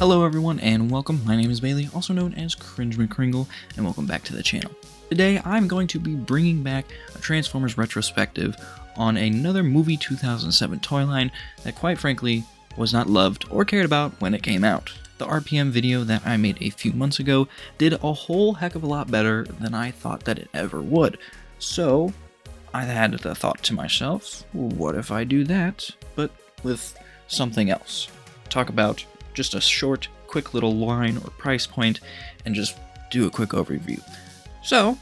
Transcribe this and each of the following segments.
Hello everyone and welcome, my name is Bailey, also known as CringeMcCringle, and welcome back to the channel. Today I'm going to be bringing back a Transformers retrospective on another movie 2007 toy line that quite frankly was not loved or cared about when it came out. The RPM video that I made a few months ago did a whole heck of a lot better than I thought that it ever would. So I had the thought to myself, what if I do that, but with something else? Talk about just a short, quick little line or price point, and just do a quick overview. So,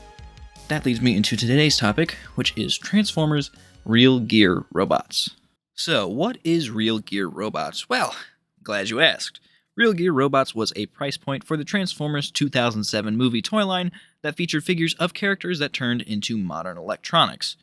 that leads me into today's topic, which is Transformers Real Gear Robots. So, what is Real Gear Robots? Well, glad you asked. Real Gear Robots was a price point for the Transformers 2007 movie toy line that featured figures of characters that turned into modern electronics.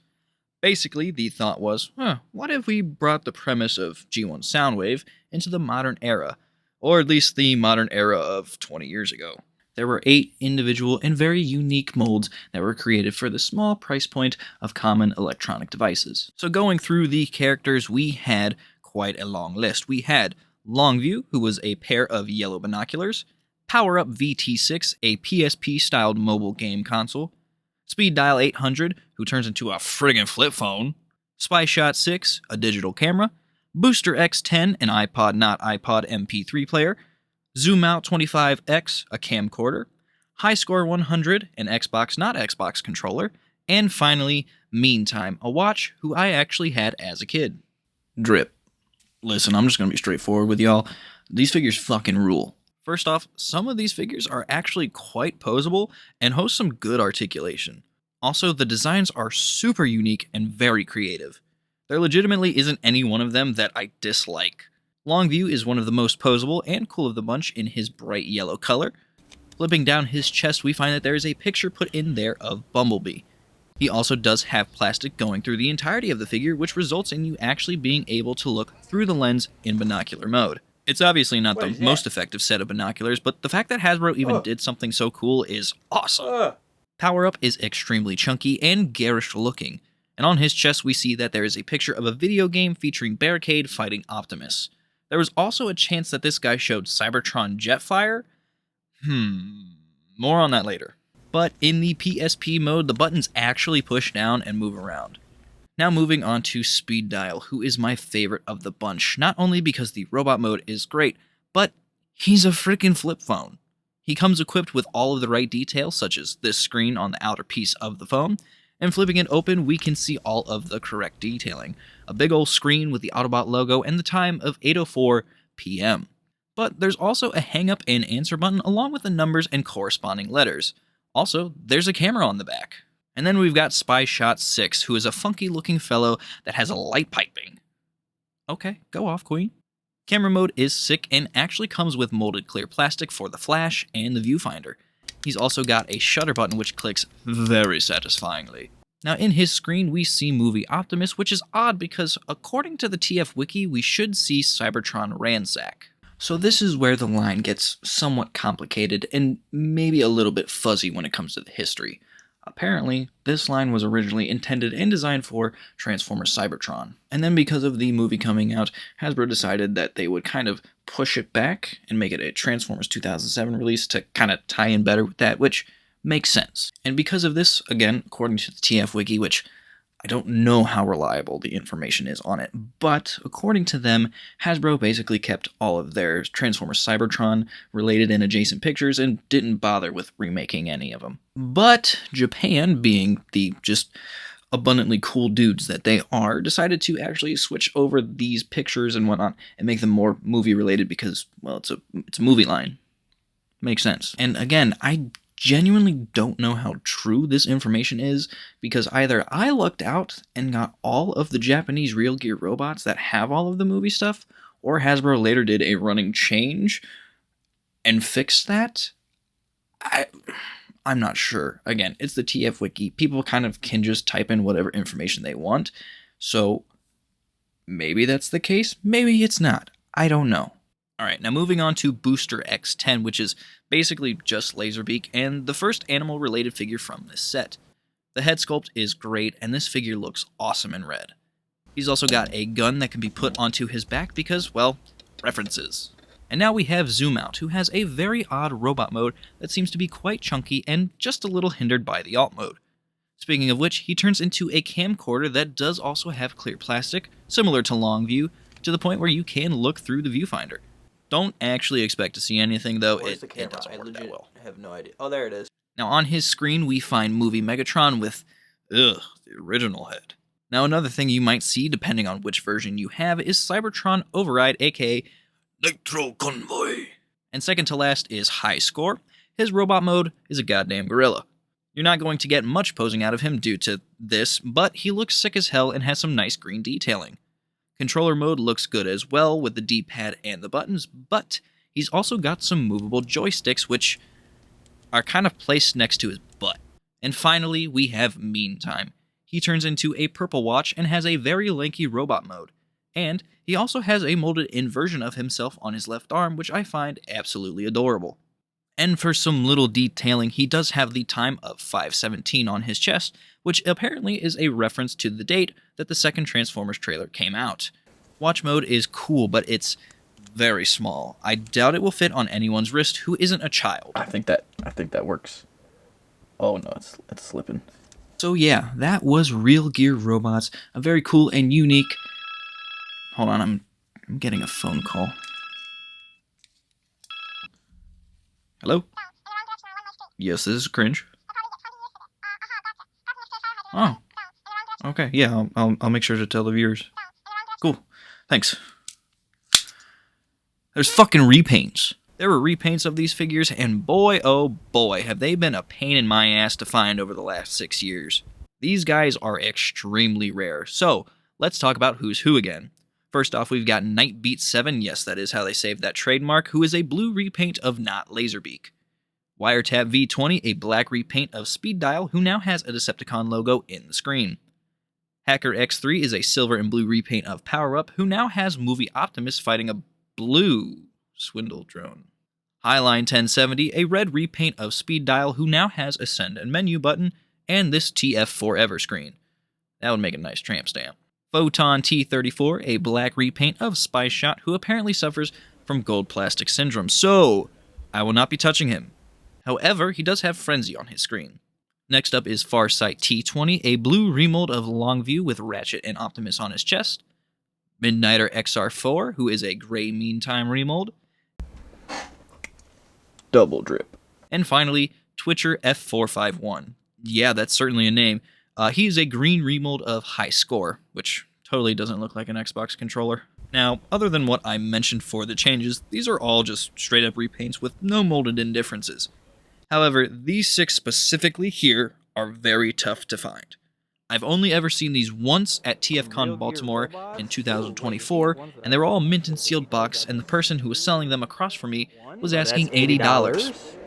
Basically, the thought was, what if we brought the premise of G1 Soundwave into the modern era? Or at least the modern era of 20 years ago. There were 8 individual and very unique molds that were created for the small price point of common electronic devices. So going through the characters, we had quite a long list. We had Longview, who was a pair of yellow binoculars, Power Up VT6, a PSP-styled mobile game console, Speed Dial 800, who turns into a friggin' flip phone, Spy Shot 6, a digital camera, Booster X10, an iPod not iPod MP3 player, Zoom Out 25X, a camcorder, High Score 100, an Xbox not Xbox controller, and finally, Meantime, a watch who I actually had as a kid. Drip. Listen, I'm just gonna be straightforward with y'all. These figures fucking rule. First off, some of these figures are actually quite posable and host some good articulation. Also, the designs are super unique and very creative. There legitimately isn't any one of them that I dislike. Longview is one of the most posable and cool of the bunch in his bright yellow color. Flipping down his chest, we find that there is a picture put in there of Bumblebee. He also does have plastic going through the entirety of the figure, which results in you actually being able to look through the lens in binocular mode. It's obviously not the most effective set of binoculars, but the fact that Hasbro even did something so cool is awesome. Power Up is extremely chunky and garish looking. And on his chest we see that there is a picture of a video game featuring Barricade fighting Optimus. There was also a chance that this guy showed Cybertron Jetfire. More on that later. But in the PSP mode, the buttons actually push down and move around. Now moving on to Speed Dial, who is my favorite of the bunch, not only because the robot mode is great, but he's a freaking flip phone. He comes equipped with all of the right details, such as this screen on the outer piece of the phone, and flipping it open, we can see all of the correct detailing. A big old screen with the Autobot logo and the time of 8:04 p.m. But there's also a hang up and answer button along with the numbers and corresponding letters. Also, there's a camera on the back. And then we've got Spy Shot 6, who is a funky looking fellow that has a light piping. Okay, go off, queen. Camera mode is sick and actually comes with molded clear plastic for the flash and the viewfinder. He's also got a shutter button which clicks very satisfyingly. Now in his screen we see Movie Optimus, which is odd because according to the TF Wiki we should see Cybertron Ransack. So this is where the line gets somewhat complicated and maybe a little bit fuzzy when it comes to the history. Apparently, this line was originally intended and designed for Transformers Cybertron. And then because of the movie coming out, Hasbro decided that they would kind of push it back and make it a Transformers 2007 release to kind of tie in better with that, which makes sense. And because of this, again, according to the TF Wiki, which I don't know how reliable the information is on it, but according to them, Hasbro basically kept all of their Transformers Cybertron related and adjacent pictures and didn't bother with remaking any of them. But Japan, being the just abundantly cool dudes that they are, decided to actually switch over these pictures and whatnot and make them more movie related because, well, it's a movie line. Makes sense. And again, I genuinely don't know how true this information is because either I lucked out and got all of the Japanese Real Gear robots that have all of the movie stuff, or Hasbro later did a running change and fixed that. I'm not sure. Again, it's the TF Wiki. People kind of can just type in whatever information they want. So maybe that's the case. Maybe it's not. I don't know. Alright, now moving on to Booster X10, which is basically just Laserbeak and the first animal-related figure from this set. The head sculpt is great, and this figure looks awesome in red. He's also got a gun that can be put onto his back because, well, references. And now we have Zoom Out, who has a very odd robot mode that seems to be quite chunky and just a little hindered by the alt mode. Speaking of which, he turns into a camcorder that does also have clear plastic, similar to long view, to the point where you can look through the viewfinder. Don't actually expect to see anything though, it doesn't work that well. I have no idea. Oh, there it is. Now on his screen we find movie Megatron with, the original head. Now another thing you might see, depending on which version you have, is Cybertron Override, aka Nitro Convoy. And second to last is High Score. His robot mode is a goddamn gorilla. You're not going to get much posing out of him due to this, but he looks sick as hell and has some nice green detailing. Controller mode looks good as well with the D-pad and the buttons, but he's also got some movable joysticks which are kind of placed next to his butt. And finally, we have Meantime. He turns into a purple watch and has a very lanky robot mode. And he also has a molded-in version of himself on his left arm, which I find absolutely adorable. And for some little detailing, he does have the time of 5/17 on his chest, which apparently is a reference to the date that the second Transformers trailer came out. Watch mode is cool, but it's very small. I doubt it will fit on anyone's wrist who isn't a child. I think that works. Oh no, it's slipping. So yeah, that was Real Gear Robots, a very cool and unique... Hold on, I'm getting a phone call. Hello? Yes, this is Cringe. Oh. Okay, yeah, I'll make sure to tell the viewers. Cool. Thanks. There's fucking repaints. There were repaints of these figures, and boy, oh boy, have they been a pain in my ass to find over the last 6 years. These guys are extremely rare, so let's talk about who's who again. First off, we've got Nightbeat 7, yes, that is how they saved that trademark, who is a blue repaint of Not Laserbeak. Wiretap V20, a black repaint of Speed Dial, who now has a Decepticon logo in the screen. Hacker X3 is a silver and blue repaint of Power Up, who now has Movie Optimus fighting a blue Swindle drone. Highline 1070, a red repaint of Speed Dial, who now has a Send and Menu button, and this TF Forever screen. That would make a nice tramp stamp. Photon T34, a black repaint of Spy Shot, who apparently suffers from gold plastic syndrome, so I will not be touching him. However, he does have Frenzy on his screen. Next up is Farsight T20, a blue remold of Longview with Ratchet and Optimus on his chest. Midnighter XR4, who is a gray Meantime remold. Double drip. And finally, Twitcher F451. Yeah, that's certainly a name. He is a green remold of High Score, which totally doesn't look like an Xbox controller. Now, other than what I mentioned for the changes, these are all just straight up repaints with no molded-in differences. However, these 6 specifically here are very tough to find. I've only ever seen these once at TFCon Baltimore in 2024, and they were all mint and sealed box, and the person who was selling them across from me was asking $80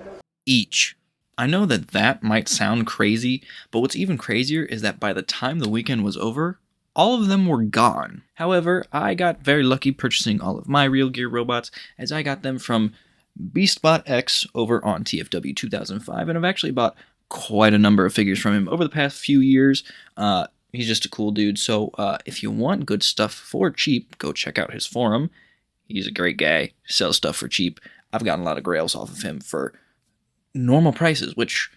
each. I know that might sound crazy, but what's even crazier is that by the time the weekend was over, all of them were gone. However, I got very lucky purchasing all of my Real Gear robots, as I got them from BeastBot X over on TFW 2005, and I've actually bought quite a number of figures from him over the past few years. He's just a cool dude, so if you want good stuff for cheap, go check out his forum. He's a great guy, sells stuff for cheap. I've gotten a lot of grails off of him for normal prices, which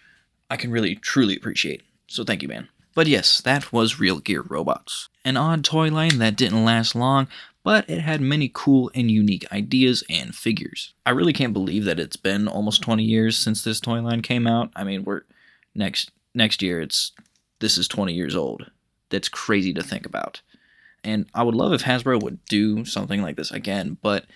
I can really, truly appreciate. So thank you, man. But yes, that was Real Gear Robots. An odd toy line that didn't last long, but it had many cool and unique ideas and figures. I really can't believe that it's been almost 20 years since this toy line came out. I mean, we're next year, this is 20 years old. That's crazy to think about. And I would love if Hasbro would do something like this again, but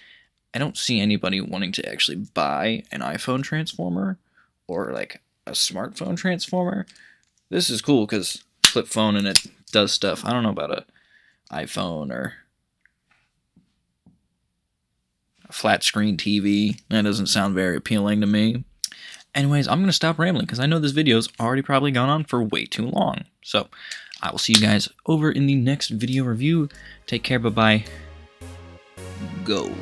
I don't see anybody wanting to actually buy an iPhone Transformer or like a smartphone Transformer. This is cool because flip phone and it does stuff. I don't know about a iPhone or a flat screen TV. That doesn't sound very appealing to me. Anyways, I'm going to stop rambling because I know this video's already probably gone on for way too long. So I will see you guys over in the next video review. Take care, bye-bye. Go.